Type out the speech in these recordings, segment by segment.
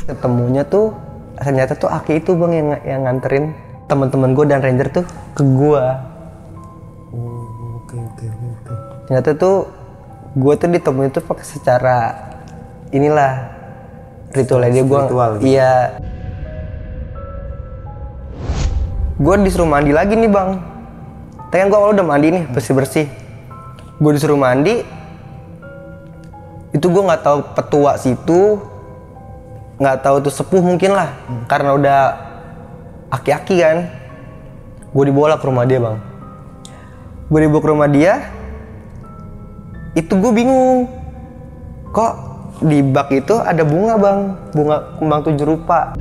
Ketemunya tuh ternyata tuh Aki itu bang yang nganterin teman-teman gue dan ranger tuh ke gue. Oke. Ternyata tuh gue tuh ditemuin tuh pakai secara inilah ritualnya dia gue. Ritual gitu. Iya. Gue disuruh mandi lagi nih bang. Tapi kan gue awal udah mandi nih bersih. Gue disuruh mandi. Itu gue nggak tahu petua situ, nggak tahu tuh sepuh mungkin lah, karena udah aki-aki kan. Gue dibawa ke rumah dia bang. Gue dibawa ke rumah dia. Itu gue bingung. Kok di bak itu ada bunga bang, bunga kembang 7 rupa.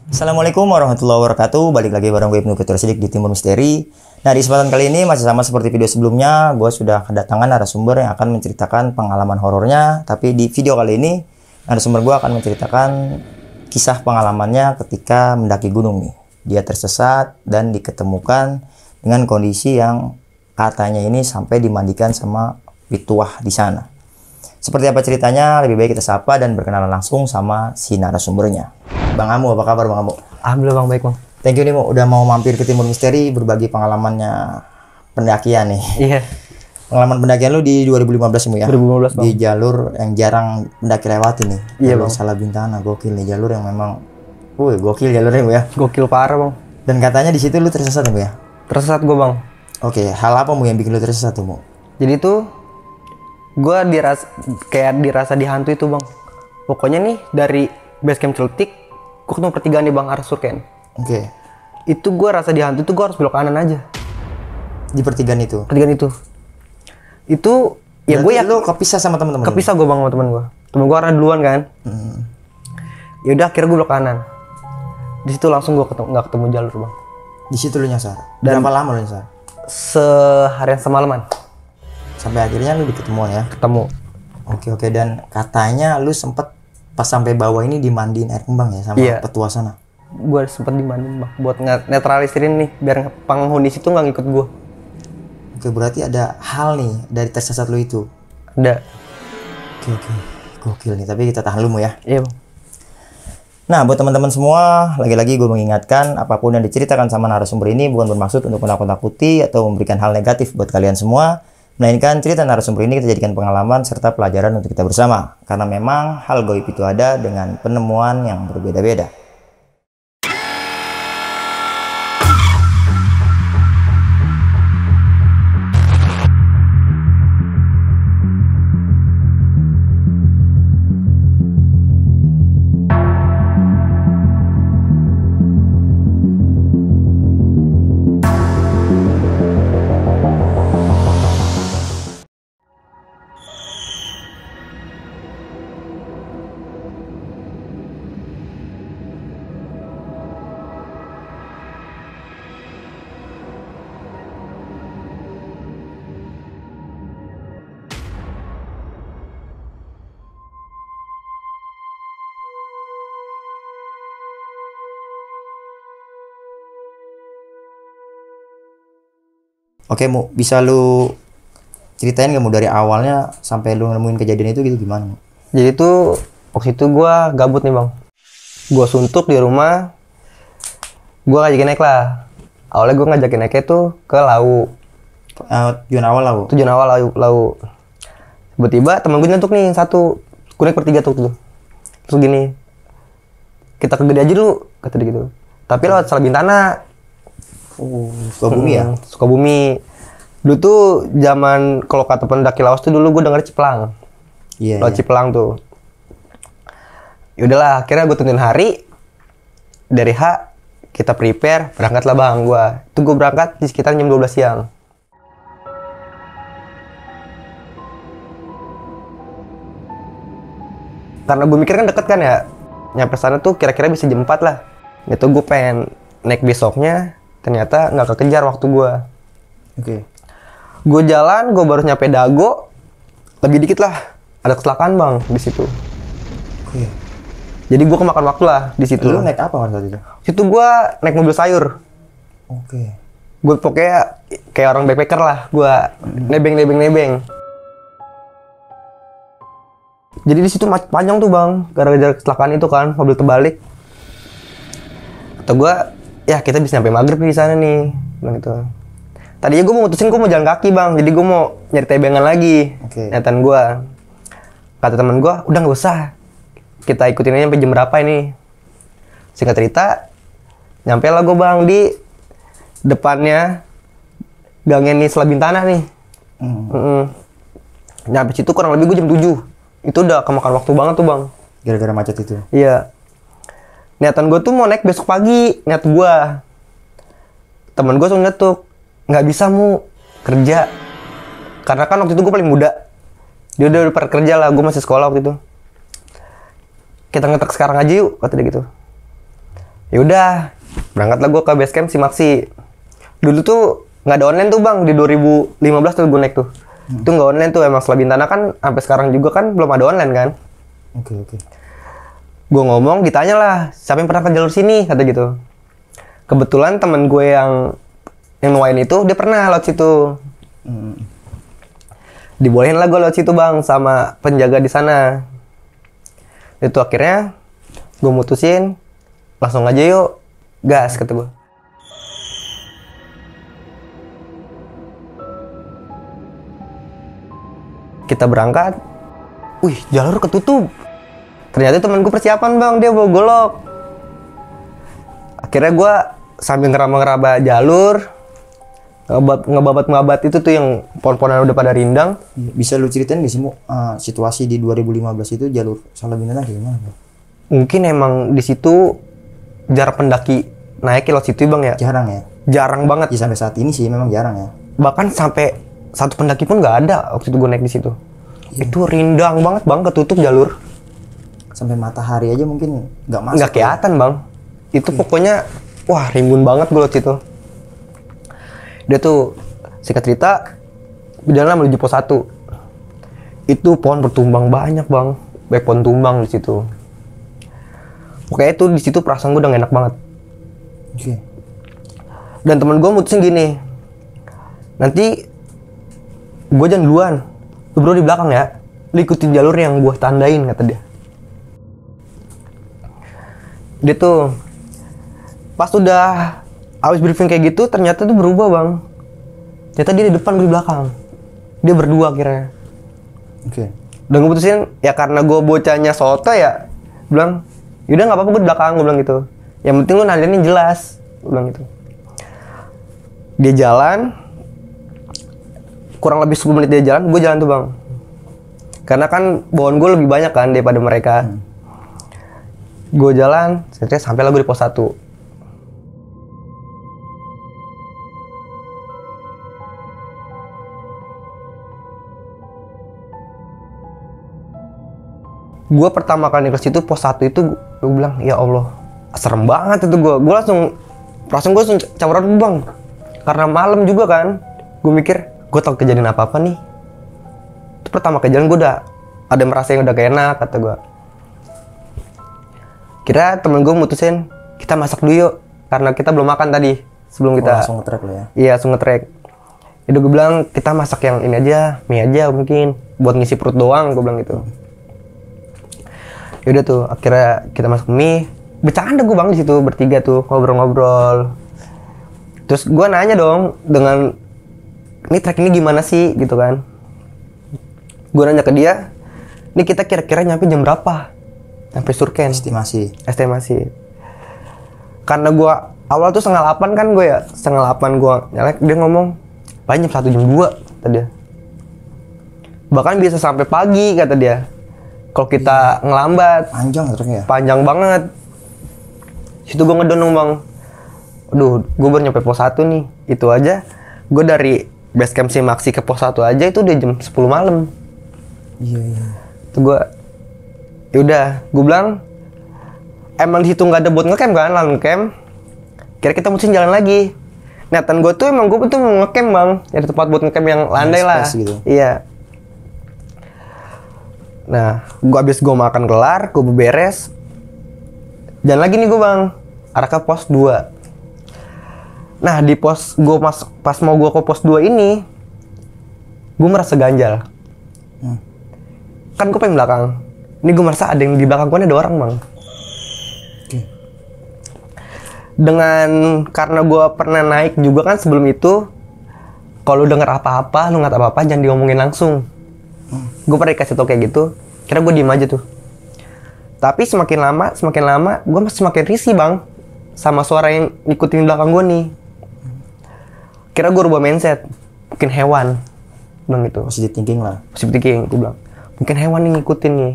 Assalamualaikum warahmatullahi wabarakatuh. Balik lagi bareng gue Ibnu Fitur Sidik di Timur Misteri. Nah, di kesempatan kali ini masih sama seperti video sebelumnya, gue sudah kedatangan narasumber yang akan menceritakan pengalaman horornya. Tapi di video kali ini narasumber gue akan menceritakan kisah pengalamannya ketika mendaki gunung nih. Dia tersesat dan diketemukan dengan kondisi yang katanya ini sampai dimandikan sama pituah di sana. Seperti apa ceritanya? Lebih baik kita sapa dan berkenalan langsung sama si narasumbernya. Bang Amu, apa kabar Bang Amu? Alhamdulillah bang, baik bang. Thank you nih Mo, udah mau mampir ke Timur Misteri berbagi pengalamannya pendakian nih. Iya. Pengalaman pendakian lu di 2015 ya? 2015 bang. Di jalur yang jarang pendaki lewati nih. Iya Jalur bang. Salabintana, gokil nih jalur yang memang, gokil jalurnya Bu ya. Gokil parah bang. Dan katanya di situ lu tersesat ya Bu ya? Tersesat gue bang. Oke, hal apa Mu yang bikin lu tersesat tuh Mu? Jadi tuh gue dirasa dihantui tuh bang. Pokoknya nih dari base camp Celtik, gue ketemu pertigaan nih bang, arah Surken. Oke. Itu gue rasa dihantui tuh gue harus belok kanan aja. Di pertigaan itu? Pertigaan itu. Itu ya gue lu kepisah sama teman-teman? kepisah gue bang sama temen gue. Temen gue arah duluan kan. Ya udah akhirnya gue belok kanan. Di situ langsung gue nggak ketemu jalur bang. Di situ lu nyasar? Berapa lama lu nyasar? Seharian semalaman. Sampai akhirnya lu diketemuan ya? Ketemu. Oke, dan katanya lu sempet pas sampai bawah ini dimandiin air kembang ya sama petua sana? Gue sempet dimandiin bang, buat netralisin nih, biar penghuni situ nggak ngikut gue. Oke, berarti ada hal nih dari tersesat lu itu? Ada. Oke, gokil nih, tapi kita tahan dulu ya. Iya bang. Nah, buat teman-teman semua, lagi-lagi gue mengingatkan, apapun yang diceritakan sama narasumber ini bukan bermaksud untuk menakut-nakuti atau memberikan hal negatif buat kalian semua, melainkan cerita narasumber ini kita jadikan pengalaman serta pelajaran untuk kita bersama. Karena memang hal gaib itu ada dengan penemuan yang berbeda-beda. Oke, Mu, bisa lu ceritain gak Mu dari awalnya sampai lu nemuin kejadian itu gitu gimana Mu? Jadi tuh waktu itu gue gabut nih bang. Gue suntuk di rumah. Gue ngajakin naik lah. Awalnya gue ngajakin naiknya tuh ke Lau. Tujuan awal Lau? Tujuan awal Lau. Tiba-tiba temen gue nyentuk nih satu. Gue naik bertiga tuh. Terus gini, kita ke Gede aja dulu, kata dia gitu. Tapi lewat Salabintana. Sukabumi ya? Sukabumi. Dulu tuh zaman kalau kata pendaki Laos tuh dulu gue denger Ciplang. Iya. Ciplang tuh. Yaudahlah, akhirnya gue tentuin hari. Dari H, kita prepare, berangkatlah bang gue. Itu gue berangkat di sekitar jam 12 siang. Karena gue mikir kan deket kan ya. Nyampe sana tuh kira-kira bisa jam 4 lah. Itu gue pengen naik besoknya. Ternyata nggak kekejar waktu gue. Oke. Gue jalan, gue baru nyampe Dago. Lebih dikit lah, ada kecelakaan bang di situ. Oke. Jadi gue kemakan waktu lah di situ. Lu naik apa pada saat itu? Situ gue naik mobil sayur. Oke. Gue pokoknya kayak orang backpacker lah. Gue nebeng. Jadi di situ macet panjang tuh bang, gara-gara kecelakaan itu kan, mobil terbalik. Kata gue, ya kita bisa nyampe maghrib di sana nih, bilang gitu. Tadinya gue mau mutusin gue mau jalan kaki bang, jadi gue mau nyari tebengan lagi. Niatan gue. Kata teman gue, udah nggak usah, kita ikutin aja sampai jam berapa ini. Singkat cerita, nyampe lah gue bang di depannya gangnya nih Selabin Tanah nih. Nyampe situ kurang lebih gue jam 7. Itu udah kemakan waktu banget tuh bang. Gara-gara macet itu? Iya. Niatan gue tuh mau naik besok pagi, niat gue. Temen gue langsung nyetuk, nggak bisa mu kerja. Karena kan waktu itu gue paling muda. Dia udah kerja lah, gue masih sekolah waktu itu. Kita ngetek sekarang aja yuk, kata dia gitu. Ya udah, berangkatlah gue ke base camp si Maxi. Dulu tuh nggak ada online tuh bang, di 2015 tuh gue naik tuh. Itu nggak online tuh, emang Selabin Tanah kan sampai sekarang juga kan belum ada online kan. Oke. Gue ngomong, ditanya lah, siapa yang pernah ke jalur sini, kata gitu. Kebetulan temen gue yang main itu, dia pernah lewat situ. Dibolehin lah gue lewat situ bang, sama penjaga di sana. Itu akhirnya, gue mutusin, langsung aja yuk, gas, kata gue. Kita berangkat, wih jalur ketutup. Ternyata temen gue persiapan bang, dia bawa golok. Akhirnya gue sambil ngeraba jalur, ngebabat itu tuh yang pohon-pohonan udah pada rindang. Bisa lu ceritain gak sih Mu, situasi di 2015 itu jalur Selabin Tanah gimana? Mungkin emang di situ jarak pendaki naik lewat situ bang ya? Jarang ya? Jarang banget. Ya sampai saat ini sih memang jarang ya. Bahkan sampai satu pendaki pun nggak ada waktu itu gue naik di situ. Itu rindang banget bang, ketutup jalur. Sampai matahari aja mungkin nggak masuk. Nggak kelihatan bang. Itu pokoknya, wah rimbun banget gue liat situ. Dia tuh, singkat cerita, jalan menuju pos 1. Itu pohon bertumbang banyak bang, baik pohon tumbang di situ. Pokoknya itu di situ perasaan gue udah gak enak banget. Dan temen gue mutusin gini, nanti gue jangan duluan, lu bro di belakang ya, lu ikutin jalur yang gue tandain, kata dia. Dia tuh pas udah habis briefing kayak gitu, ternyata tuh berubah bang. Ternyata dia di depan, gue di belakang. Dia berdua akhirnya. Dan gue putusin, ya karena gue bocahnya soto ya, bilang, yaudah nggak apa-apa gue di belakang, gue bilang gitu. Yang penting lu nandainnya jelas, gue bilang gitu. Dia jalan, kurang lebih 10 menit dia jalan, gue jalan tuh bang. Karena kan bawaan gue lebih banyak kan daripada mereka. Gue jalan, sampai lah gue di pos 1. Gue pertama kali ke situ pos 1 itu gue bilang, ya Allah, serem banget itu gue. Gue langsung cawuran bang. Karena malam juga kan, gue mikir, gue tau kejadian apa-apa nih. Itu pertama kejadian gue udah ada merasa yang udah gak enak, kata gue. Kira temen gue mutusin, kita masak dulu yuk. Karena kita belum makan tadi, sebelum kita... langsung nge-track lo ya? Iya, langsung nge-track. Jadi gue bilang, kita masak yang ini aja, mie aja mungkin. Buat ngisi perut doang, gue bilang gitu. Yaudah tuh, akhirnya kita masak mie. Bercanda gue bang di situ bertiga tuh, ngobrol-ngobrol. Terus gue nanya dong dengan, ini trek ini gimana sih gitu kan? Gue nanya ke dia, ini kita kira-kira nyampe jam berapa? Sampai Surken. Estimasi. Karena gue awal tuh 7:30 kan gue ya, 7:30 gue nyalek, dia ngomong, paling jam 1 jam 2 kata dia. Bahkan bisa sampai pagi kata dia. Kalau kita ngelambat. Panjang treknya ya? Panjang banget. Situ gue ngedonong bang. Aduh, gue baru nyampe pos 1 nih. Itu aja, gue dari base camp si Maxi ke pos 1 aja itu udah jam 10 malam. Iya. Itu gue, yaudah, gue bilang, emang di situ nggak ada buat ngecamp kan, lalu ngecamp. Kira kita mesti jalan lagi. Niatan gue tuh emang gue tuh mau ngecamp bang, nyari tempat buat ngecamp yang landai lah. Gitu. Iya. Nah, abis gue makan kelar, gue beberes. Jalan lagi nih gue bang, arah ke pos 2. Nah di pos gue pas mau gue ke pos 2 ini, gue merasa ganjal. Kan gue pengen belakang. Ini gue merasa ada yang di belakang gue ada orang bang. Dengan karena gue pernah naik juga kan sebelum itu, kalau denger apa-apa, lu nggak apa-apa jangan diomongin langsung. Gue pernah dikasih tau kayak gitu, kira gue diem aja tuh. Tapi semakin lama, gue masih semakin risih bang, sama suara yang ngikutin belakang gue nih. Kira gue rubah mindset, mungkin hewan, bilang gitu. Positive thinking lah. Positive thinking, gue bilang, mungkin hewan yang ngikutin nih.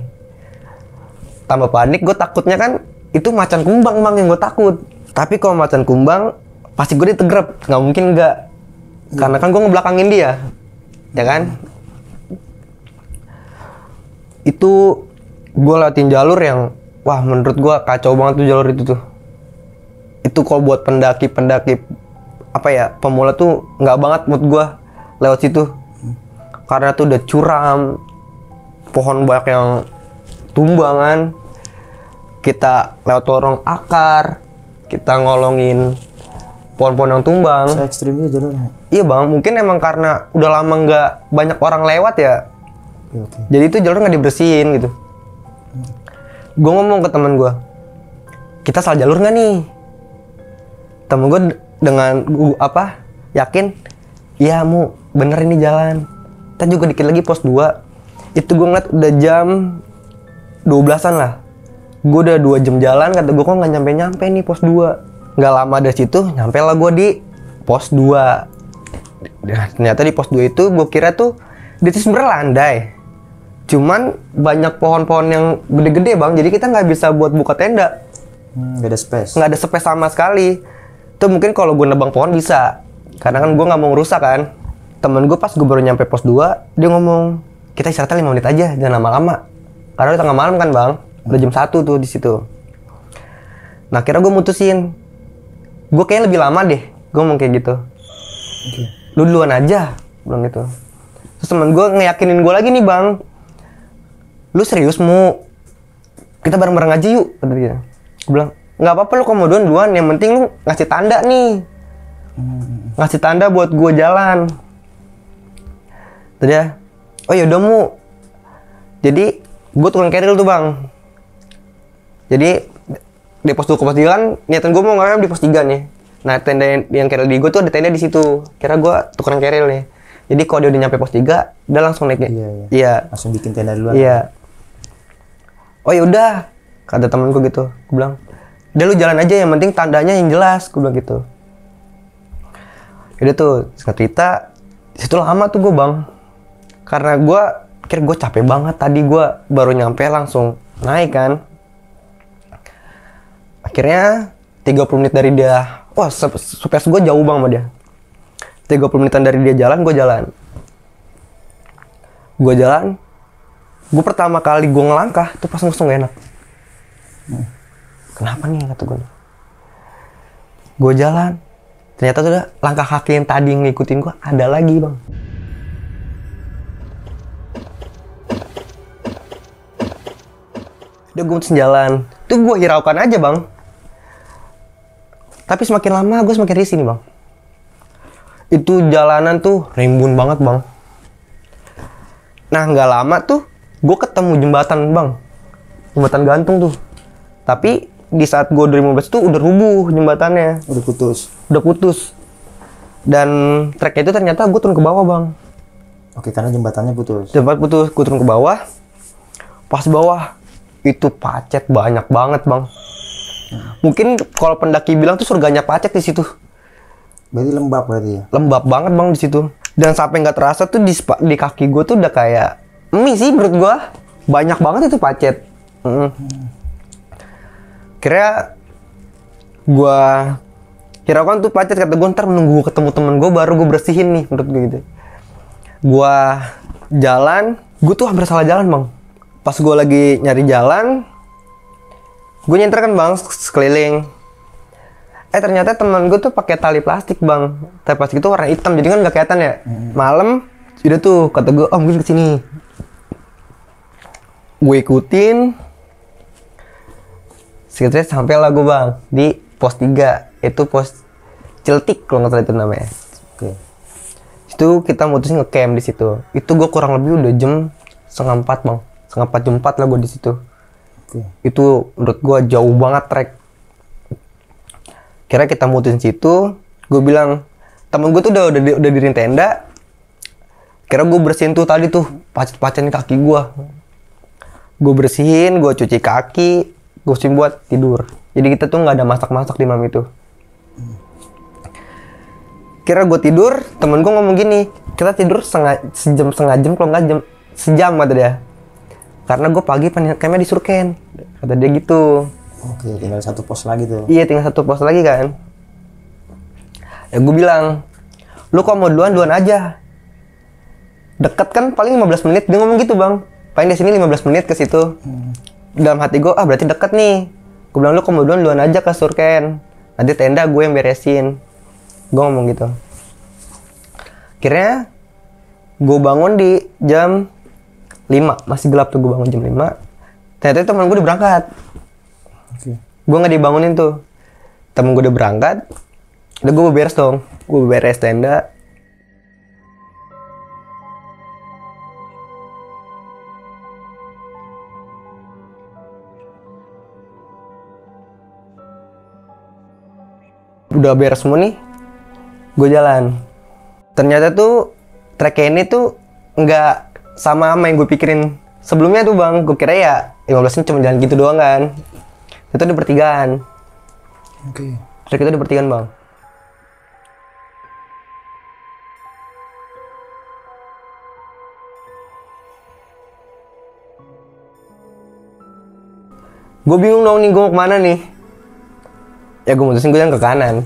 Tambah panik, gue takutnya kan itu macan kumbang bang yang gue takut. Tapi kalau macan kumbang, pasti gue ditegrep, nggak mungkin nggak. Karena kan gue ngebelakangin dia, ya kan? Itu gue lewatin jalur yang, wah menurut gue kacau banget tuh jalur itu tuh. Itu kalau buat pendaki apa ya, pemula tuh nggak banget menurut gue lewat situ. Karena tuh udah curam, pohon banyak yang tumbangan. Kita lewat lorong akar, kita ngolongin pohon-pohon yang tumbang. Ekstrimnya jalurnya. Iya bang, mungkin emang karena udah lama nggak banyak orang lewat ya. Oke. Jadi itu jalur nggak dibersihin gitu. Gue ngomong ke temen gue, kita salah jalur nggak nih? Temen gue dengan yakin, iya mu bener ini jalan. Kita juga dikit lagi pos 2. Itu gue ngeliat udah jam 12-an lah. Gue udah 2 jam jalan, kata gue kok nggak nyampe nih pos 2. Nggak lama dari situ, nyampe lah gue di pos 2. Nah, ternyata di pos 2 itu gue kira tuh dia tuh sebenernya landai. Cuman banyak pohon-pohon yang gede-gede bang, jadi kita nggak bisa buat buka tenda. Nggak ada space. Nggak ada space sama sekali. Tuh mungkin kalau gue nebang pohon bisa, karena kan gue nggak mau ngerusak kan. Temen gue pas gue baru nyampe pos 2, dia ngomong, kita istirahatnya 5 menit aja, jangan lama-lama. Karena udah tengah malam kan bang, udah jam 1 tuh di situ. Nah kira gue mutusin, gue kayaknya lebih lama deh, gue ngomong kayak gitu. Lu duluan aja, bilang gitu. Terus temen gue ngeyakinin gue lagi nih bang, lu serius mu? Kita bareng-bareng aja yuk, kata dia. Gue bilang, nggak apa-apa lu kalau mau duluan, yang penting lu ngasih tanda nih. Ngasih tanda buat gue jalan. Terus dia, oh yaudah mu. Jadi, gue tukang keril tuh bang. Jadi, di pos 2 ke pos 3 kan, niatan gue mau ngerem di pos 3 nih. Nah, tenda yang keril di gue tuh ada tenda di situ. Kira gue tukang keril nih. Jadi kalau dia udah nyampe pos 3, udah langsung naik. Iya. Langsung bikin tenda duluan. Iya. Oh yaudah, kata temen gue gitu. Gue bilang, udah lu jalan aja, yang penting tandanya yang jelas. Gue bilang gitu. Yaudah tuh, singkat cerita, disitu lama tuh gue bang. Karena gue pikir gue capek banget. Tadi gue baru nyampe langsung naik kan. Akhirnya 30 menit dari dia, wah supers gue jauh banget sama dia. 30 menitan dari dia jalan, gue jalan. Gue pertama kali gue ngelangkah, tuh pas langsung gak enak. Kenapa nih, kata gue. Gue jalan, ternyata tuh udah langkah kaki yang tadi ngikutin gue, ada lagi bang. Udah gue mutusin jalan, tuh gue hiraukan aja bang. Tapi semakin lama gue semakin risih nih bang. Itu jalanan tuh rimbun banget bang. Nah nggak lama tuh gue ketemu jembatan bang, jembatan gantung tuh. Tapi di saat gue 2015 tuh udah rubuh jembatannya. Udah putus. Dan treknya itu ternyata gue turun ke bawah bang. Oke, karena jembatannya putus. Jembat putus, gue turun ke bawah. Pas bawah itu pacet banyak banget bang. Mungkin kalau pendaki bilang tuh surganya pacet di situ. Berarti lembab berarti ya? Lembab banget bang di situ. Dan sampai nggak terasa tuh di kaki gue tuh udah kayak mie sih menurut gue. Banyak banget itu pacet. Kira kan tuh pacet, kata gue ntar menunggu ketemu temen gue baru gue bersihin nih menurut gue gitu. Gue jalan, gue tuh hampir salah jalan bang. Pas gue lagi nyari jalan, gue nyenter kan bang sekeliling. Ternyata teman gue tuh pakai tali plastik bang. Tali plastik itu warna hitam, jadi kan nggak kelihatan ya. Malam, udah tuh kata gue, oh mungkin kesini. Gue ikutin. Sekitarnya sampai lah gue bang di pos 3. Itu pos Ciltik kalau nggak salah itu namanya. Oke. Itu kita mutusin ngecamp di situ. Itu gue kurang lebih udah jam setengah 4 bang, setengah 4 jam 4 lah gue di situ. Oke. Itu menurut gue jauh banget trek. Kira kita mutusin situ, gue bilang temen gue tuh udah diriin tenda. Kira gue bersihin tuh tadi tuh pacet-pacetin kaki gue. Gue bersihin, gue cuci kaki, gue bersihin buat tidur. Jadi kita tuh nggak ada masak-masak di malam itu. Kira gue tidur, temen gue ngomong gini, kita tidur setengah jam kalau nggak sejam kata dia. Karena gue pagi campnya di Surken, kata dia gitu. Oke, tinggal satu pos lagi tuh. Iya, tinggal satu pos lagi kan. Ya gue bilang, lu kok mau duluan aja. Deket kan paling 15 menit, dia ngomong gitu bang. Paling di sini 15 menit ke situ. Dalam hati gue, berarti deket nih. Gue bilang lu kok mau duluan aja ke Surken. Nanti tenda gue yang beresin. Gue ngomong gitu. Akhirnya gue bangun di jam 5. Masih gelap tuh, gue bangun jam 5. Ternyata temen gue udah berangkat. Oke. Gue gak dibangunin tuh. Temen gue udah berangkat. Udah gue beres dong. Gue beres tenda. Udah beres semua nih. Gue jalan. Ternyata tuh trek ini tuh nggak sama yang gue pikirin sebelumnya tuh bang. Gue kira ya 15 menit cuma jalan gitu doang kan. Itu di pertigaan. Oke. Trek itu di pertigaan bang. Gue bingung dong nih, gue mau kemana nih. Ya gue mutusin gue jalan ke kanan.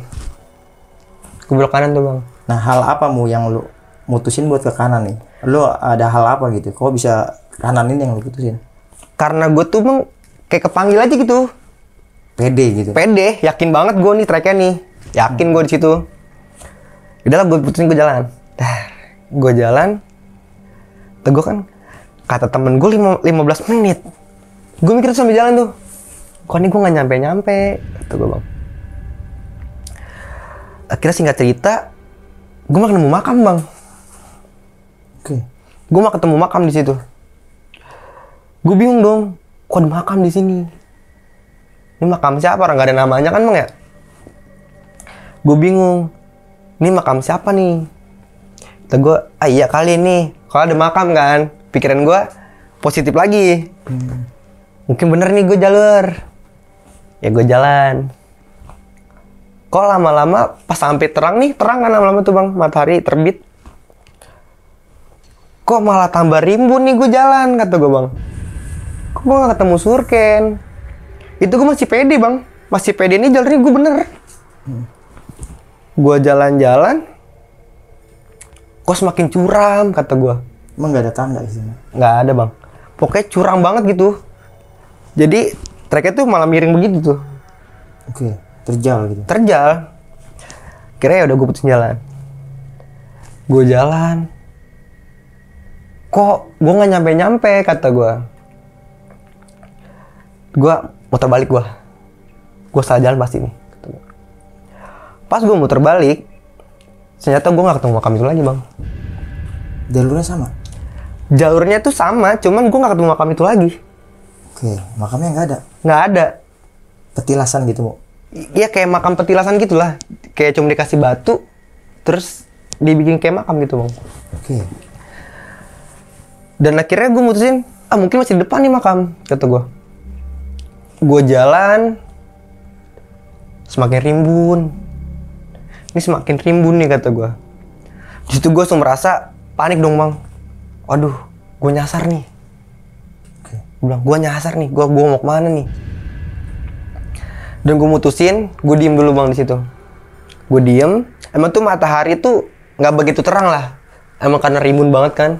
Gue belok kanan tuh bang. Nah, hal apa yang lu mutusin buat ke kanan nih? Lu ada hal apa gitu? Kok bisa kanan ini yang lu putusin? Karena gue tuh bang kayak kepanggil aja gitu. Pede gitu. Pede, yakin banget gue nih treknya nih. Yakin gue di situ. Udah lah gue putusin gue jalan. Gue jalan. Gue kan kata temen gue 15 menit. Gue mikir sambil jalan tuh. Kok nih gue gak nyampe-nyampe. Kata gue bang. Akhirnya singkat cerita, gue malah ketemu makam bang. Oke. Gue malah ketemu makam di situ. Gue bingung dong, kok ada makam di sini? Ini makam siapa? Orang gak ada namanya kan bang ya? Gue bingung. Ini makam siapa nih? Kata gue, iya kali ini. Kalau ada makam kan, pikiran gue positif lagi. Mungkin bener nih gue jalur. Ya gue jalan. Kok lama-lama pas sampai terang nih, terang kan lama-lama tuh bang, matahari terbit. Kok malah tambah rimbun nih gue jalan, kata gue bang. Kok gue gak ketemu Surken? Itu gue masih pede bang, masih pede nih jalurnya gue bener. Gue jalan-jalan, kok semakin curam, kata gue. Emang gak ada tanda di sini? Nggak ada bang, pokoknya curam banget gitu. Jadi treknya tuh malah miring begitu tuh. Oke, terjal gitu. Terjal. Kira ya udah gue putusin jalan. Gue jalan. Kok gue nggak nyampe-nyampe, kata gue. Gue muter balik gue. Gue salah jalan pasti nih. Kata gua. Pas gue muter balik, ternyata gue nggak ketemu makam itu lagi bang. Jalurnya sama? Jalurnya tuh sama, cuman gue nggak ketemu makam itu lagi. Oke, makamnya nggak ada? Nggak ada. Petilasan gitu, Mo? Iya kayak makam petilasan gitulah. Kayak cuma dikasih batu, terus dibikin kayak makam gitu bang. Oke. Dan akhirnya gue mutusin, mungkin masih di depan nih makam, kata gue. Gue jalan, semakin rimbun. Ini semakin rimbun nih, kata gue. Di situ gue langsung merasa panik dong bang. Waduh, gue nyasar nih. Gue bilang, gue nyasar nih, gue mau kemana nih? Dan gue mutusin, gue diem dulu bang di situ. Gue diem, emang tuh matahari tuh nggak begitu terang lah. Emang karena rimbun banget kan.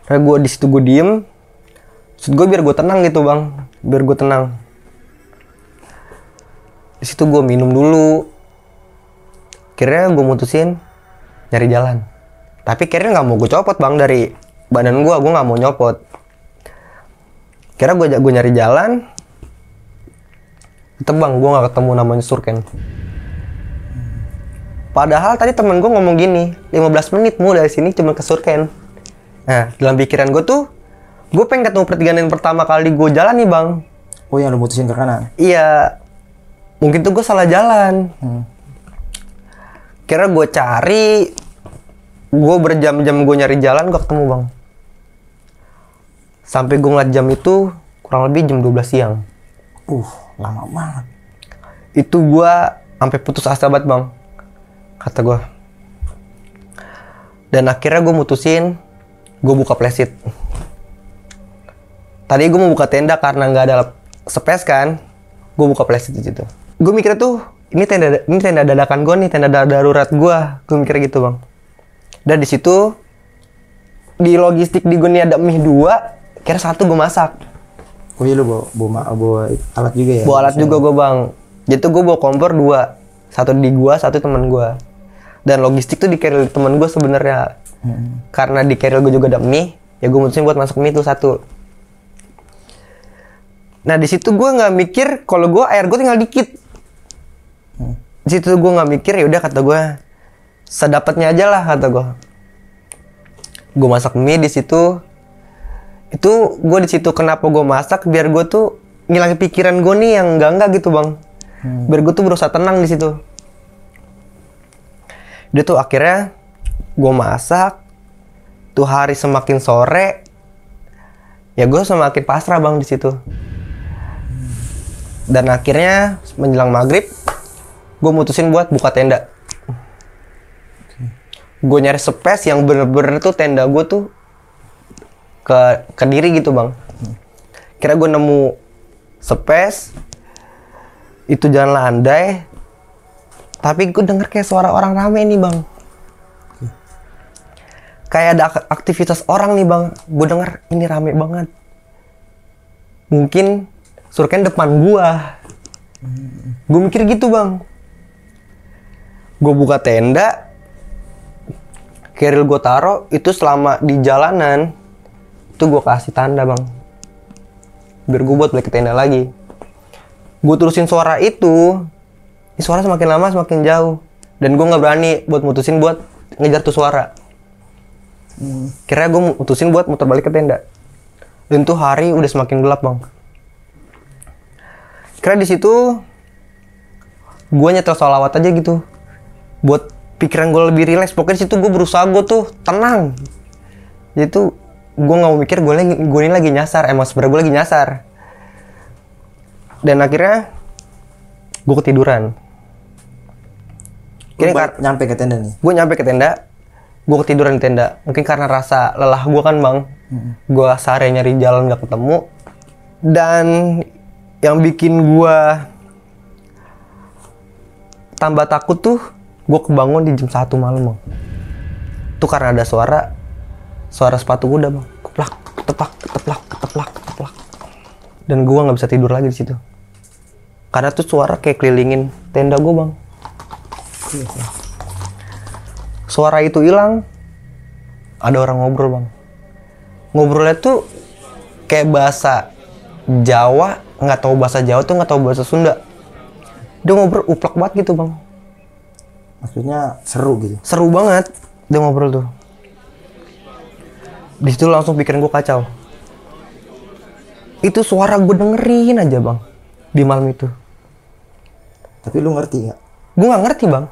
Karena gue di situ gue diem, maksud gue biar gue tenang gitu bang, biar gue tenang. Di situ gue minum dulu. Akhirnya gue mutusin nyari jalan. Tapi akhirnya nggak mau gue copot bang dari badan gue nggak mau nyopot. Kira gue nyari jalan, tetep bang gue nggak ketemu namanya Surken. Padahal tadi temen gue ngomong gini, 15 menit mu dari sini cuma ke Surken. Nah, dalam pikiran gue tuh, gue pengen ketemu pertigaan yang pertama kali gue jalan nih bang. Oh yang lu mutusin ke kanan? Iya, mungkin tuh gue salah jalan. Kira gue cari, gue berjam-jam gue nyari jalan, gue ketemu bang. Sampai gue ngeliat jam itu kurang lebih jam 12 siang. Lama banget. Itu gue sampai putus asa banget bang, kata gue. Dan akhirnya gue mutusin, gue buka playset. Tadi gue mau buka tenda karena nggak ada space kan, gue buka playset di situ. Gue mikir tuh, ini tenda dadakan gue nih, tenda darurat gue. Gue mikir gitu bang. Dan di situ di logistik di gue nih ada mie 2, kira 1 gue masak. Oh iya lu bawa alat juga ya? Bawa alat juga gue bang. Jadi tuh gue bawa kompor 2, 1 di gue, 1 temen gue. Dan logistik tuh di carrier temen gue sebenarnya. Karena di carrier gue juga ada mie, ya gue mutusin buat masak mie tuh 1. Nah di situ gue nggak mikir kalau gue air gue tinggal dikit. Di situ gue nggak mikir, ya udah kata gue sedapatnya aja lah kata gue. Gue masak mie di situ. Itu gue di situ kenapa gue masak biar gue tuh ngilangin pikiran gue nih yang enggak gitu bang. Biar gue tuh berusaha tenang di situ. Dia tuh akhirnya gue masak. Tuh hari semakin sore, ya gue semakin pasrah bang di situ. Dan akhirnya menjelang maghrib, gue mutusin buat buka tenda. Gue nyari space yang bener-bener tuh tenda gue tuh ke diri gitu bang. Kira gue nemu space, itu jalan landai, tapi gue denger kayak suara orang rame nih bang. Kayak ada aktivitas orang nih bang. Gue denger ini rame banget. Mungkin Surken depan gua. Gue mikir gitu bang. Gue buka tenda, keril gue taro, itu selama di jalanan itu gue kasih tanda bang, biar gue buat balik ke tenda lagi. Gue terusin suara itu, ini suara semakin lama semakin jauh, dan gue nggak berani buat mutusin buat ngejar tuh suara. Kira gue mutusin buat muter balik ke tenda, dan tuh hari udah semakin gelap bang. Kira di situ gue nyetel sholawat aja gitu, buat pikiran gue lebih rileks. Pokoknya di situ gue berusaha gue tuh tenang. Jadi tuh gue nggak mau mikir gue ini lagi nyasar. Emang sebenarnya gue lagi nyasar. Dan akhirnya gue ketiduran. Nyampe ke tenda nih? Gue nyampe ke tenda, gue ketiduran di tenda. Mungkin karena rasa lelah gue kan bang. Gue seharian nyari jalan nggak ketemu. Dan yang bikin gue tambah takut tuh, gue kebangun di jam 1 malam bang. Tuh karena ada suara sepatu kuda bang, keplak, keteplak, keteplak, keteplak, keteplak. Dan gue nggak bisa tidur lagi di situ. Karena tuh suara kayak kelilingin tenda gue bang. Suara itu hilang, ada orang ngobrol bang. Ngobrolnya tuh kayak bahasa Jawa, nggak tahu bahasa Jawa tuh nggak tahu bahasa Sunda. Dia ngobrol uplak banget gitu bang. Maksudnya seru gitu? Seru banget dia ngobrol tuh. Di situ langsung pikiran gue kacau. Itu suara gue dengerin aja bang di malam itu. Tapi lu ngerti nggak? Gue nggak ngerti bang.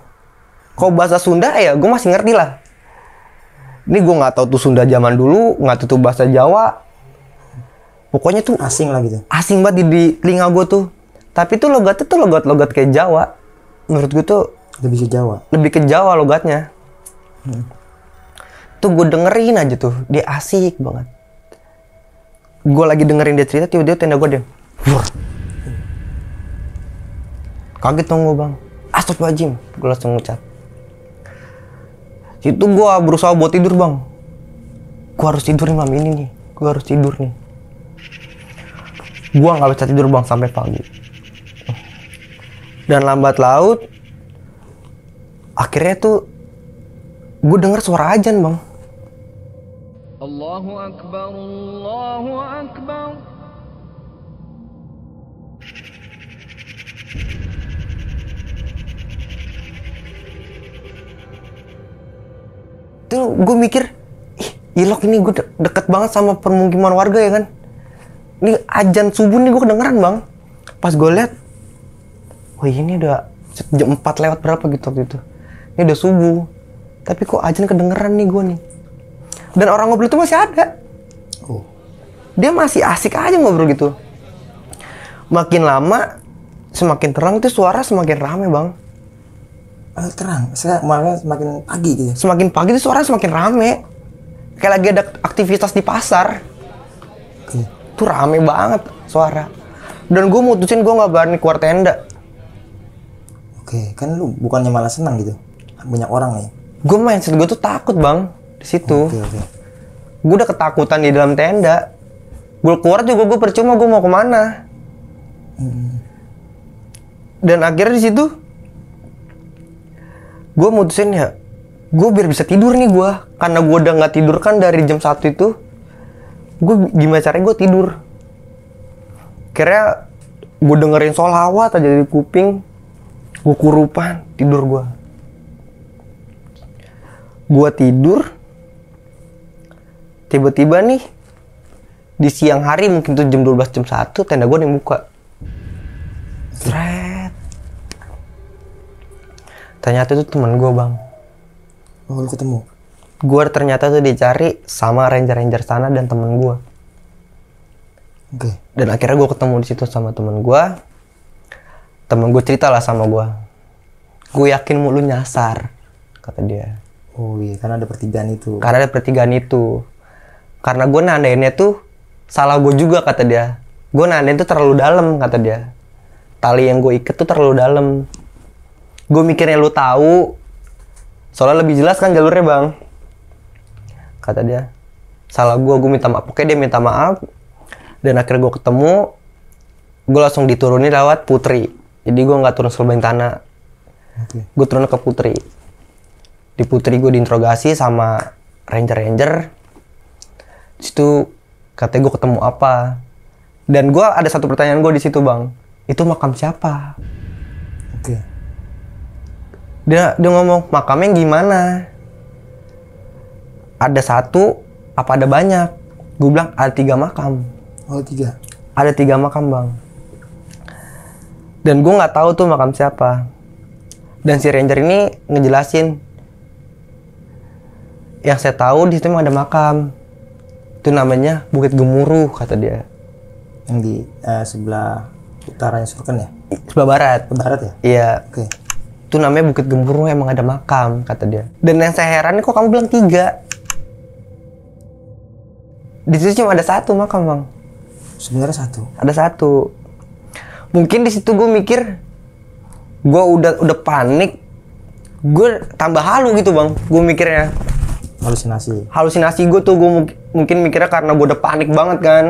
Kalau bahasa Sunda ya gue masih ngerti lah. Ini gue nggak tahu tuh Sunda zaman dulu, nggak tahu tuh bahasa Jawa. Pokoknya tuh asing lah gitu. Asing banget di telinga gue tuh. Tapi tuh logatnya tuh logat kayak Jawa. Menurut gue tuh lebih ke Jawa. Lebih ke Jawa logatnya. Tuh gue dengerin aja tuh, dia asik banget. Gue lagi dengerin dia cerita, tiba-tiba tenda gue diam. Kaget dong gue bang. Astagfirullahaladzim, gue langsung ngucap. Itu gue berusaha buat tidur bang. Gue harus tidur nih malam ini nih. Gue harus tidur nih. Gue nggak bisa tidur bang sampai pagi. Dan lambat laut, akhirnya tuh gue denger suara azan bang. Allahu Akbar, Allahu Akbar. Tuh gue mikir, ih Ilok ini gue deket banget sama permukiman warga ya kan. Ini azan subuh nih gue kedengeran bang. Pas gue lihat, oh ini udah jam 4 lewat berapa gitu waktu itu. Ini udah subuh, tapi kok azan kedengeran nih gue nih. Dan orang ngobrol itu masih ada. Oh. Dia masih asik aja ngobrol gitu. Makin lama, semakin terang tuh suara semakin rame bang. Terang, saya malah semakin pagi gitu. Semakin pagi tuh suara semakin rame. Kayak lagi ada aktivitas di pasar. Oke. Tuh rame banget suara. Dan gue mutusin gue nggak berani keluar tenda. Oke, kan lu bukannya malah senang gitu? Banyak orang nih. Gue mindset gue tuh takut bang di situ. Oke. Gue udah ketakutan di dalam tenda. Gue keluar juga gue percuma gue mau kemana. Dan akhirnya di situ gue mutusin ya, gue biar bisa tidur nih gue, karena gue udah nggak tidur kan dari jam 1 itu, gue gimana caranya gue tidur. Kira gue dengerin sholawat aja di kuping, gue kurupan tidur gue. Gue tidur, tiba-tiba nih di siang hari mungkin tuh jam 12 jam 1 tenda gue nih buka. Sret. Ternyata itu teman gue bang. Oh, lu ketemu? Gue ternyata tuh dicari sama ranger-ranger sana dan temen gue. Oke. Dan akhirnya gue ketemu di situ sama temen gue. Temen gue cerita lah sama gue. Gue yakin lu nyasar, kata dia. Oh iya, karena ada pertigaan itu. Karena ada pertigaan itu. Karena gue nandainnya tuh salah gue juga, kata dia. Gue nandain tuh terlalu dalam, kata dia. Tali yang gue ikat tuh terlalu dalam. Gue mikirnya lu tahu, soalnya lebih jelas kan jalurnya bang, kata dia. Salah gue minta maaf. Oke, dia minta maaf. Dan akhirnya gue ketemu, gue langsung diturunin lewat Putri. Jadi gue nggak turun Serbang Tanah. Oke. Gue turun ke Putri. Di Putri gue diinterogasi sama ranger-ranger. Di situ katanya gue ketemu apa. Dan gue ada satu pertanyaan gue di situ bang. Itu makam siapa? Oke. Dia ngomong, makamnya gimana? Ada satu, apa ada banyak? Gue bilang, ada 3 makam. Oh, 3? Ada 3 makam bang. Dan gue nggak tahu tuh makam siapa. Dan si ranger ini ngejelasin, yang saya tahu di situ memang ada makam. Itu namanya Bukit Gemuruh, kata dia. Yang di sebelah utaranya Surken ya? Sebelah barat. Barat ya? Iya. Oke. Itu namanya Bukit Gemuruh, emang ada makam, kata dia. Dan yang saya heran, kok kamu bilang 3? Di situ cuma ada 1 makam bang. Sebenarnya 1. Ada 1. Mungkin di situ gue mikir, gue udah panik, gue tambah halu gitu bang. Gue mikirnya halusinasi gue tuh, gue mungkin mikirnya karena gue udah panik banget kan.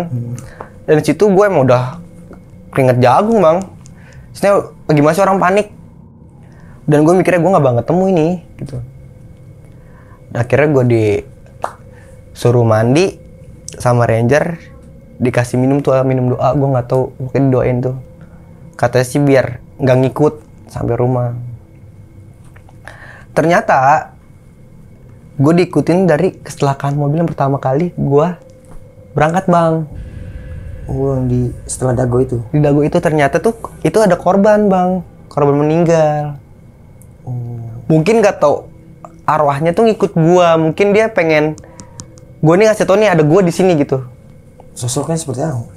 Dan di situ gue emang udah keringet jagung bang. Sebenarnya gimana sih orang panik? Dan gue mikirnya gue nggak bakal ketemu ini gitu. Dan akhirnya gue disuruh mandi sama ranger, dikasih minum doa. Gue nggak tahu, mungkin didoain tuh. Katanya sih biar nggak ngikut sampai rumah. Ternyata gue diikutin dari kecelakaan mobil yang pertama kali gue berangkat bang. Oh, setelah Dago itu? Di Dago itu ternyata tuh itu ada korban bang, korban meninggal. Mungkin nggak tahu arwahnya tuh ngikut gue. Mungkin dia pengen gue nih ngasih tau nih ada gue di sini gitu. Sosoknya seperti apa?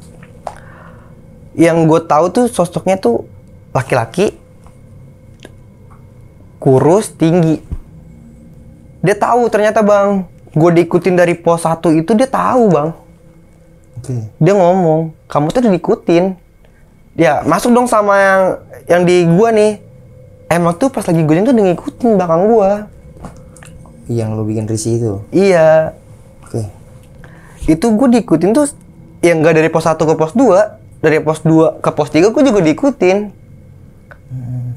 Yang gue tahu tuh sosoknya tuh laki-laki, kurus, tinggi. Dia tahu ternyata bang. Gue diikutin dari pos 1 itu, dia tahu bang. Oke. Dia ngomong, kamu tuh udah diikutin. Ya masuk dong sama yang di gue nih. Emang tuh pas lagi gue tuh udah ngikutin belakang gue. Yang lo bikin risih itu? Iya. Oke. Itu gue diikutin tuh, yang gak dari pos 1 ke pos 2. Dari pos 2 ke pos 3 gue juga diikutin.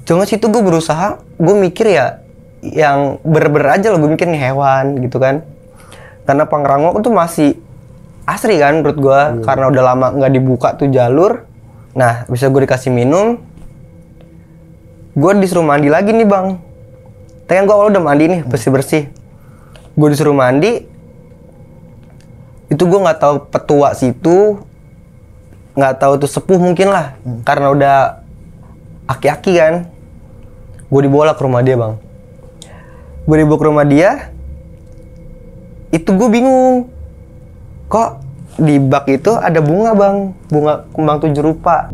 Cuma situ gue berusaha, gue mikir ya, yang bener-bener aja loh, gue mikir nih hewan gitu kan. Karena Pangrango tuh masih asri kan menurut gue, karena udah lama nggak dibuka tuh jalur. Nah, bisa gue dikasih minum, gue disuruh mandi lagi nih bang. Tapi kan gue awal udah mandi nih, bersih-bersih. Gue disuruh mandi, itu gue nggak tahu petua situ, nggak tahu tuh sepuh mungkin lah, karena udah aki-aki kan. Gue dibawa ke rumah dia bang. Gue dibawa ke rumah dia, itu gue bingung, kok di bak itu ada bunga bang, bunga kembang 7 rupa.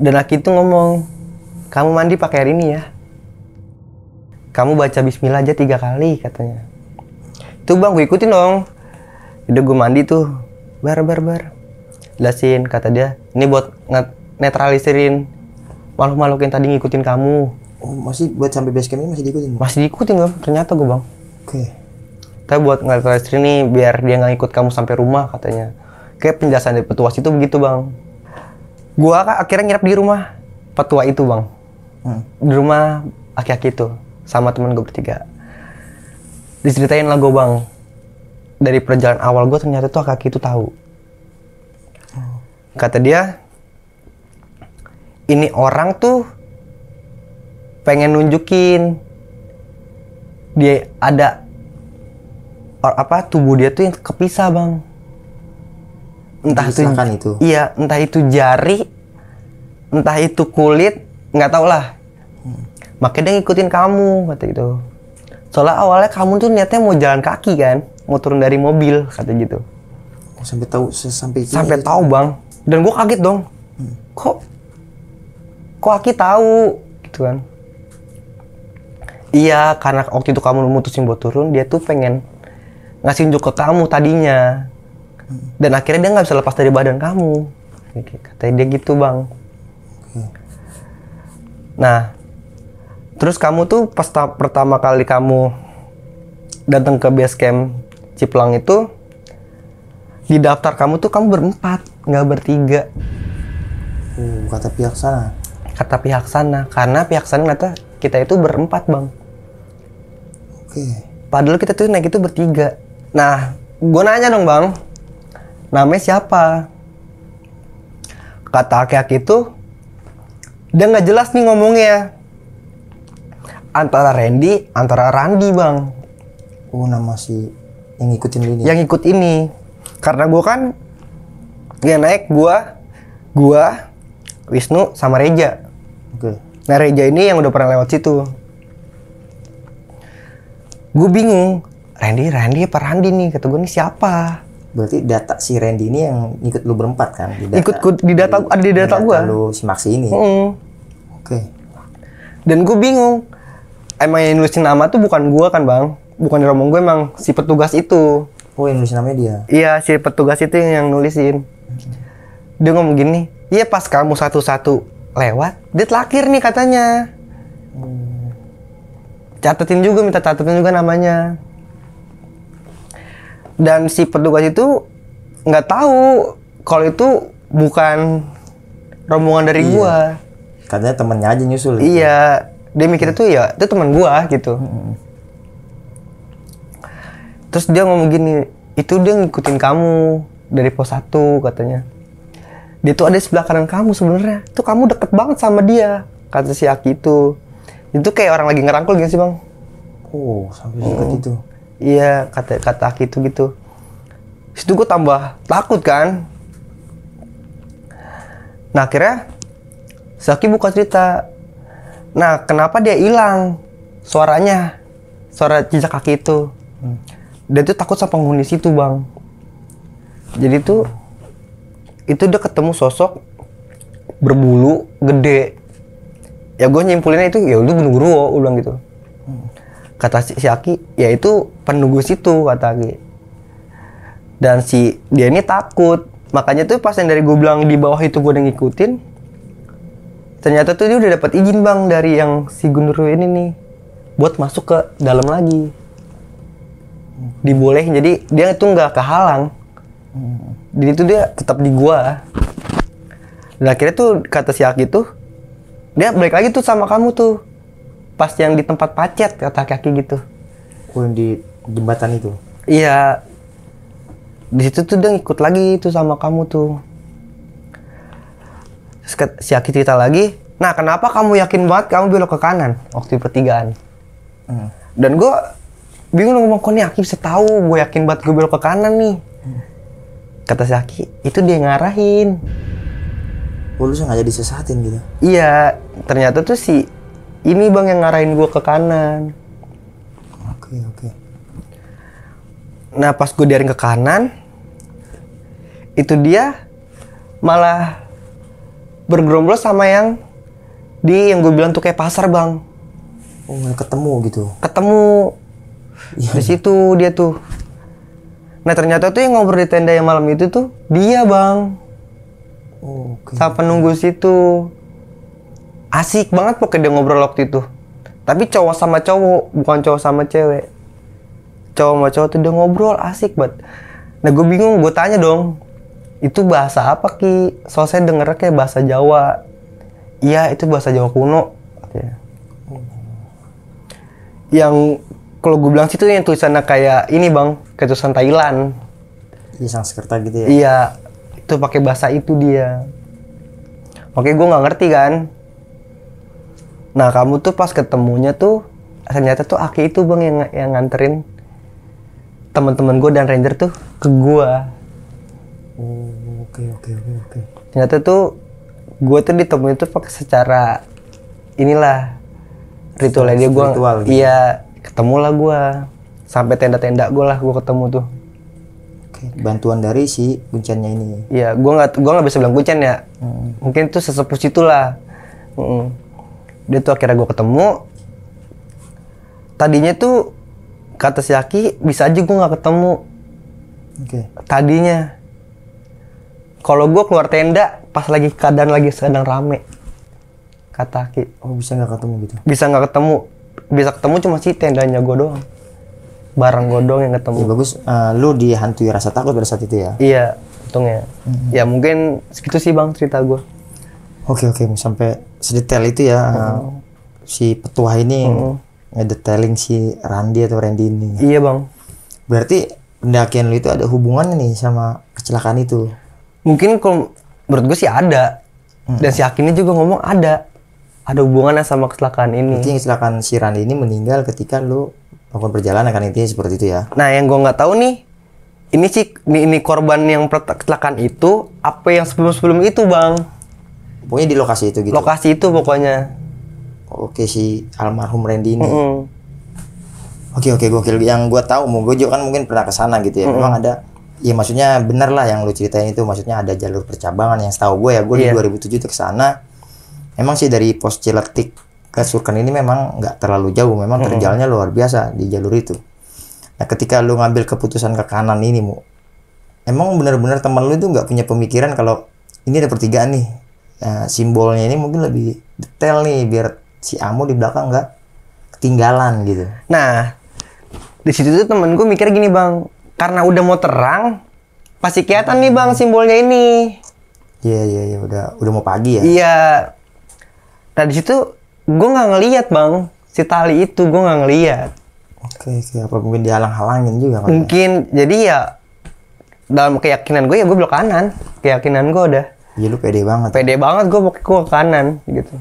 Dan laki itu ngomong, kamu mandi pakai air ini ya. Kamu baca bismillah aja 3 kali katanya. Itu bang, gue ikutin dong. Udah gue mandi tuh, bar. Jelasin, kata dia, ini buat netraliserin makhluk-makhluk yang tadi ngikutin kamu. Oh, masih buat sampai base camp ini masih diikutin? Masih diikutin bang, ternyata gue bang. Oke. Tapi buat netraliserin nih, biar dia nggak ikut kamu sampai rumah katanya. Kayak penjelasan dari petuas itu begitu bang. Gua akhirnya nginep di rumah petua itu bang. Di rumah aki-aki itu sama temen gue bertiga. Diceritain lah gue bang, dari perjalanan awal gue ternyata tuh aki-aki itu tahu. Kata dia, ini orang tuh pengen nunjukin dia ada tubuh dia tuh yang kepisah bang. Entah itu. Iya, entah itu jari, entah itu kulit, nggak tau lah. Makanya dia ngikutin kamu, kata gitu. Soalnya awalnya kamu tuh niatnya mau jalan kaki kan, mau turun dari mobil, kata gitu. Sampai tahu sampai tahu bang. Dan gue kaget dong. Kok Aki tahu, gitu kan? Iya, karena waktu itu kamu mutusin buat turun, dia tuh pengen ngasih unjuk ke kamu tadinya. Dan akhirnya dia nggak bisa lepas dari badan kamu, katanya dia gitu bang. Nah, terus kamu tuh pas pertama kali kamu datang ke base camp Ciplang itu, di daftar kamu tuh kamu berempat, nggak bertiga. Kata pihak sana. Kata pihak sana, karena pihak sana kata kita itu berempat bang. Oke. Padahal kita tuh naik itu bertiga. Nah, gue nanya dong bang, namanya siapa? Kata aki-aki itu, dia nggak jelas nih ngomongnya. Antara Randy, antara Randi bang. Oh, nama si yang ngikutin ini. Yang ikut ini, karena gue kan yang naik gue, Wisnu sama Reja. Oke. Nah Reja ini yang udah pernah lewat situ. Gue bingung, Randy apa Randi nih? Kata gue nih siapa? Berarti data si Randy ini yang ikut lu berempat kan? Di data gue. Lu si Maxi ini. Oke. Dan gue bingung. Emang yang nulisin nama tuh bukan gue kan bang? Bukan di rombong gue, emang si petugas itu. Oh, yang nulisin namanya dia? Iya, si petugas itu yang nulisin. Dia ngomong gini, iya pas kamu satu-satu lewat, dia telakir nih katanya. Minta catetin juga namanya. Dan si petugas itu nggak tahu kalau itu bukan rombongan dari gua. Katanya temennya aja nyusul. Iya, dia mikir itu ya itu teman gua gitu. Terus dia ngomong gini, itu dia ngikutin kamu dari pos 1 katanya. Dia tuh ada di sebelah kanan kamu sebenarnya. Tuh kamu deket banget sama dia, kata si Aki itu. Itu kayak orang lagi ngerangkul gitu sih bang. Oh, sampai deket itu. Iya, kata Aki itu gitu. Situ gue tambah takut kan. Nah akhirnya si Aki buka cerita. Nah kenapa dia hilang suaranya, suara jejak kaki itu. Dia tuh takut sama penghuni situ bang. Jadi tuh itu dia ketemu sosok berbulu gede. Ya gue nyimpulinnya itu ya udah genderuwo, gue bilang gitu. Kata si Aki, ya itu penunggu situ kata Aki. Dan si dia ini takut. Makanya tuh pas yang dari gue bilang di bawah itu gue udah ngikutin. Ternyata tuh dia udah dapat izin bang dari yang si genderuwo ini nih. Buat masuk ke dalam lagi. Dibolehin, jadi dia itu nggak kehalang. Jadi itu dia tetap di gua. Dan akhirnya tuh kata si Aki tuh, dia balik lagi tuh sama kamu tuh. Pas yang di tempat pacet, kata Aki gitu. Oh, yang di jembatan itu? Iya. di situ tuh dia ngikut lagi tuh sama kamu tuh. Terus si Aki cerita lagi, nah kenapa kamu yakin banget kamu belok ke kanan waktu di pertigaan? Dan gue bingung ngomong, kok nih Aki bisa tahu gue yakin banget gue belok ke kanan nih. Kata si Aki, itu dia ngarahin. Oh, lu sengaja disesatin gitu? Iya, ternyata tuh si ini bang yang ngarahin gue ke kanan. Oke. Nah pas gue diaring ke kanan, itu dia malah bergerombol sama yang gue bilang tuh kayak pasar bang. Oh, ketemu gitu? Ketemu di situ dia tuh. Nah ternyata tuh yang ngobrol di tenda yang malam itu tuh dia bang. Oh, oke. Sama penunggu situ. Asik banget pokoknya dia ngobrol waktu itu. Tapi cowok sama cowok, bukan cowok sama cewek. Cowok sama cowok tuh dia ngobrol asik banget. Nah gue bingung, gue tanya dong, itu bahasa apa Ki? Soalnya saya dengernya kayak bahasa Jawa. Iya itu bahasa Jawa kuno. Yang kalau gue bilang situ yang tulisannya kayak ini bang, kayak tulisan Thailand. Iya, Sanskerta gitu ya? Iya, itu pakai bahasa itu dia. Oke, gue nggak ngerti kan. Nah kamu tuh pas ketemunya tuh ternyata tuh Aki itu bang yang nganterin teman-teman gue dan ranger tuh ke gue. Oh, oke. Ternyata tuh gue tuh ditemuin tuh pakai secara inilah ritualnya dia gue. Ritual gitu. Iya, ketemulah gue sampai tenda-tenda gue lah gue ketemu tuh. Oke, bantuan dari si Kuncannya ini. Iya, gue nggak bisa bilang kuncen ya. Mungkin tuh sesepuh situlah. Dia tuh akhirnya gue ketemu. Tadinya tuh kata si Aki bisa aja gue nggak ketemu. Oke. Tadinya kalau gue keluar tenda pas lagi keadaan lagi sedang rame. Kata Aki. Oh, bisa nggak ketemu gitu? Bisa nggak ketemu. Bisa ketemu cuma si tendanya gue doang. Barang gue doang yang ketemu. Ya bagus. Lu dihantui rasa takut pada saat itu ya? Iya, untungnya. Ya mungkin segitu sih bang cerita gue. Oke, sampai sedetail itu ya. Si petua ini ngedetailing si Randy atau Randy ini. Iya bang. Berarti pendakian lu itu ada hubungannya nih sama kecelakaan itu? Mungkin kalau menurut gue sih ada. Dan si Aki ini juga ngomong ada hubungannya sama kecelakaan ini. Berarti kecelakaan si Randy ini meninggal ketika lu melakukan perjalanan kan, intinya seperti itu ya? Nah yang gue nggak tahu nih, ini korban yang kecelakaan itu apa yang sebelum itu bang? Pokoknya di lokasi itu gitu? Lokasi itu pokoknya. Oke, si almarhum Randy ini. Oke, gokil. Yang gue tahu, gue juga kan mungkin pernah ke sana gitu ya. Memang ada, ya maksudnya bener lah yang lu ceritain itu. Maksudnya ada jalur percabangan yang setahu gue ya. Gue di 2007 itu ke sana. Memang sih dari pos Ciletik ke Surken ini memang nggak terlalu jauh. Memang terjalnya luar biasa di jalur itu. Nah ketika lu ngambil keputusan ke kanan ini, emang bener-bener teman lu itu nggak punya pemikiran kalau ini ada pertigaan nih. Nah, simbolnya ini mungkin lebih detail nih biar si Amo di belakang nggak ketinggalan gitu. Nah di situ tuh temen gue mikir gini bang, karena udah mau terang pasti kelihatan nih bang simbolnya ini. Iya, udah mau pagi ya. Iya. Nah di situ gue nggak ngelihat bang si tali itu, gue nggak ngelihat. Oke, apa mungkin dihalang-halangin juga kan? Mungkin jadi ya dalam keyakinan gue ya gue belok kanan. Keyakinan gue udah. Iya, lu pede banget. Pede banget gue pokoknya gue ke kanan gitu.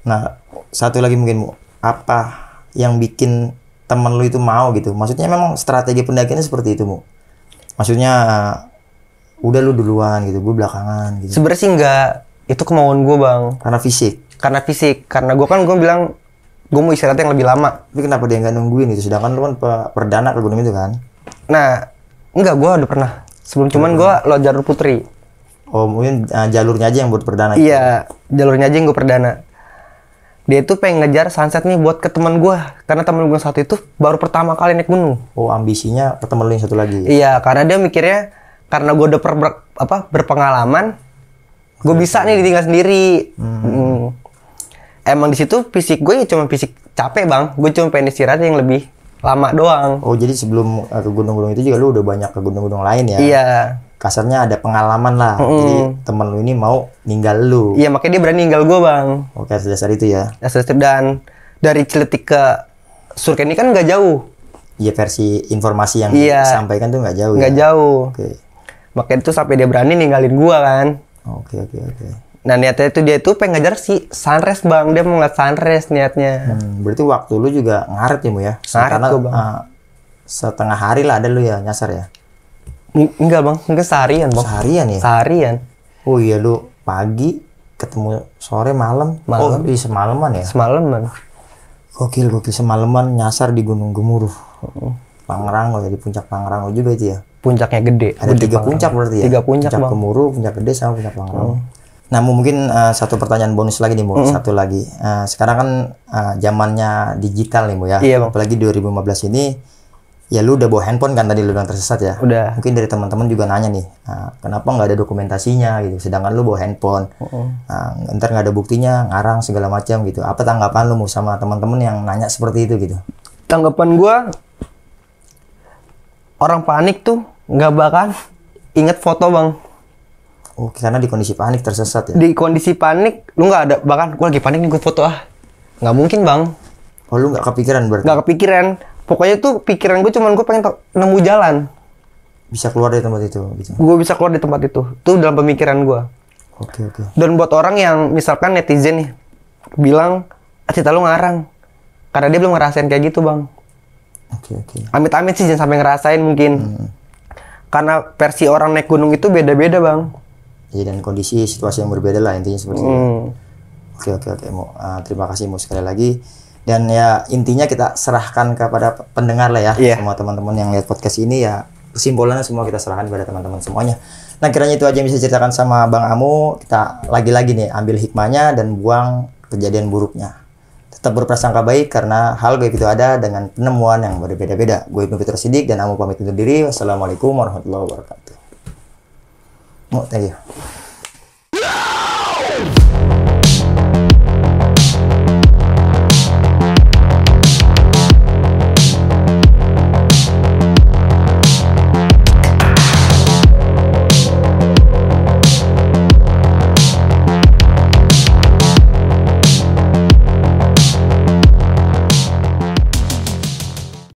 Nah satu lagi mungkin apa yang bikin temen lu itu mau gitu? Maksudnya memang strategi pendakiannya seperti itu Maksudnya udah lu duluan gitu, gue belakangan gitu. Sebenarnya sih enggak, itu kemauan gue bang. Karena fisik. Karena gue bilang gue mau istirahat yang lebih lama. Tapi kenapa dia nggak nungguin itu? Sedangkan lu kan perdana ke gunung itu kan? Nah, enggak, gue udah pernah. Sebelum cuman gue lo jalur putri. Oh mungkin jalurnya aja yang buat perdana. Iya, jalurnya aja yang gue perdana. Dia tuh pengen ngejar sunset nih buat ke teman gue. Karena teman gue satu itu baru pertama kali naik gunung. Oh ambisinya ke temen lu yang satu lagi? Iya, karena dia mikirnya karena gue udah berpengalaman, gue bisa nih ditinggal sendiri. Emang di situ fisik gue ya cuma fisik capek bang. Gue cuma pengen istirahat yang lebih lama doang. Oh jadi sebelum ke gunung-gunung itu juga lu udah banyak ke gunung-gunung lain ya? Iya. Kasarnya ada pengalaman lah. Jadi temen lu ini mau ninggal lu. Iya makanya dia berani ninggal gue bang. Oke, atas dasar itu ya. Dan dari Ciletik ke Surken ini kan nggak jauh. Iya versi informasi yang disampaikan tuh nggak jauh. Nggak jauh. Oke. Makanya itu sampai dia berani ninggalin gua kan. Oke. Nah niatnya itu dia tuh pengen ngejar si sunrise bang, dia mau ngeliat sunrise niatnya. Berarti waktu lu juga ngaret ya Mu ya? Ngaret Karena gua, Bang. setengah hari lah ada lu ya nyasar ya? Enggak bang, enggak seharian bang. Seharian ya? Seharian. Oh iya, lu pagi ketemu sore malam. Malam. Oh iya, semalaman ya? Semalaman. Gokil semalaman nyasar di Gunung Gemuruh. Pangrango ya, di puncak Pangrango juga itu ya? Puncaknya gede. Ada Gede 3 banget. puncak berarti ya? 3 puncak bang. Gemuruh, puncak gede sama puncak Pangrango. Nah mungkin satu pertanyaan bonus lagi nih Mu, satu lagi. Sekarang kan zamannya digital nih Mu ya? Iya, Bang. Apalagi 2015 ini, ya lu udah bawa handphone kan tadi lu bilang tersesat ya? Udah. Mungkin dari teman-teman juga nanya nih, kenapa nggak ada dokumentasinya gitu, sedangkan lu bawa handphone. Ntar nggak ada buktinya, ngarang segala macam gitu. Apa tanggapan lu Mu sama teman-teman yang nanya seperti itu gitu? Tanggapan gua, orang panik tuh nggak bakal inget foto bang. Oh, karena di kondisi panik tersesat ya? Di kondisi panik, lu nggak ada, bahkan gua lagi panik nih gua foto nggak mungkin bang. Oh, lu nggak kepikiran berarti? Nggak kepikiran. Pokoknya tuh pikiran gue cuman gue pengen nemu jalan. Bisa keluar dari tempat itu gitu? Gue bisa keluar di tempat itu. Itu dalam pemikiran gue. Oke. Dan buat orang yang misalkan netizen nih bilang cerita lu ngarang, karena dia belum ngerasain kayak gitu bang. Oke. Amit-amit sih jangan sampai ngerasain mungkin. Karena versi orang naik gunung itu beda-beda bang. Iya, dan kondisi situasi yang berbeda lah intinya seperti itu. Oke Mu. Terima kasih Mu sekali lagi. Dan ya intinya kita serahkan kepada pendengar lah ya. Iya. Semua teman-teman yang lihat podcast ini ya, kesimpulannya semua kita serahkan kepada teman-teman semuanya. Nah kiranya itu aja yang bisa ceritakan sama Bang Amu. Kita lagi-lagi nih ambil hikmahnya dan buang kejadian buruknya. Tetap berprasangka baik karena hal baik itu ada dengan penemuan yang berbeda-beda. Gue Ibnu Fitrul Siddiq dan Amu pamit undur diri. Wassalamualaikum warahmatullahi wabarakatuh. Mu, thank you.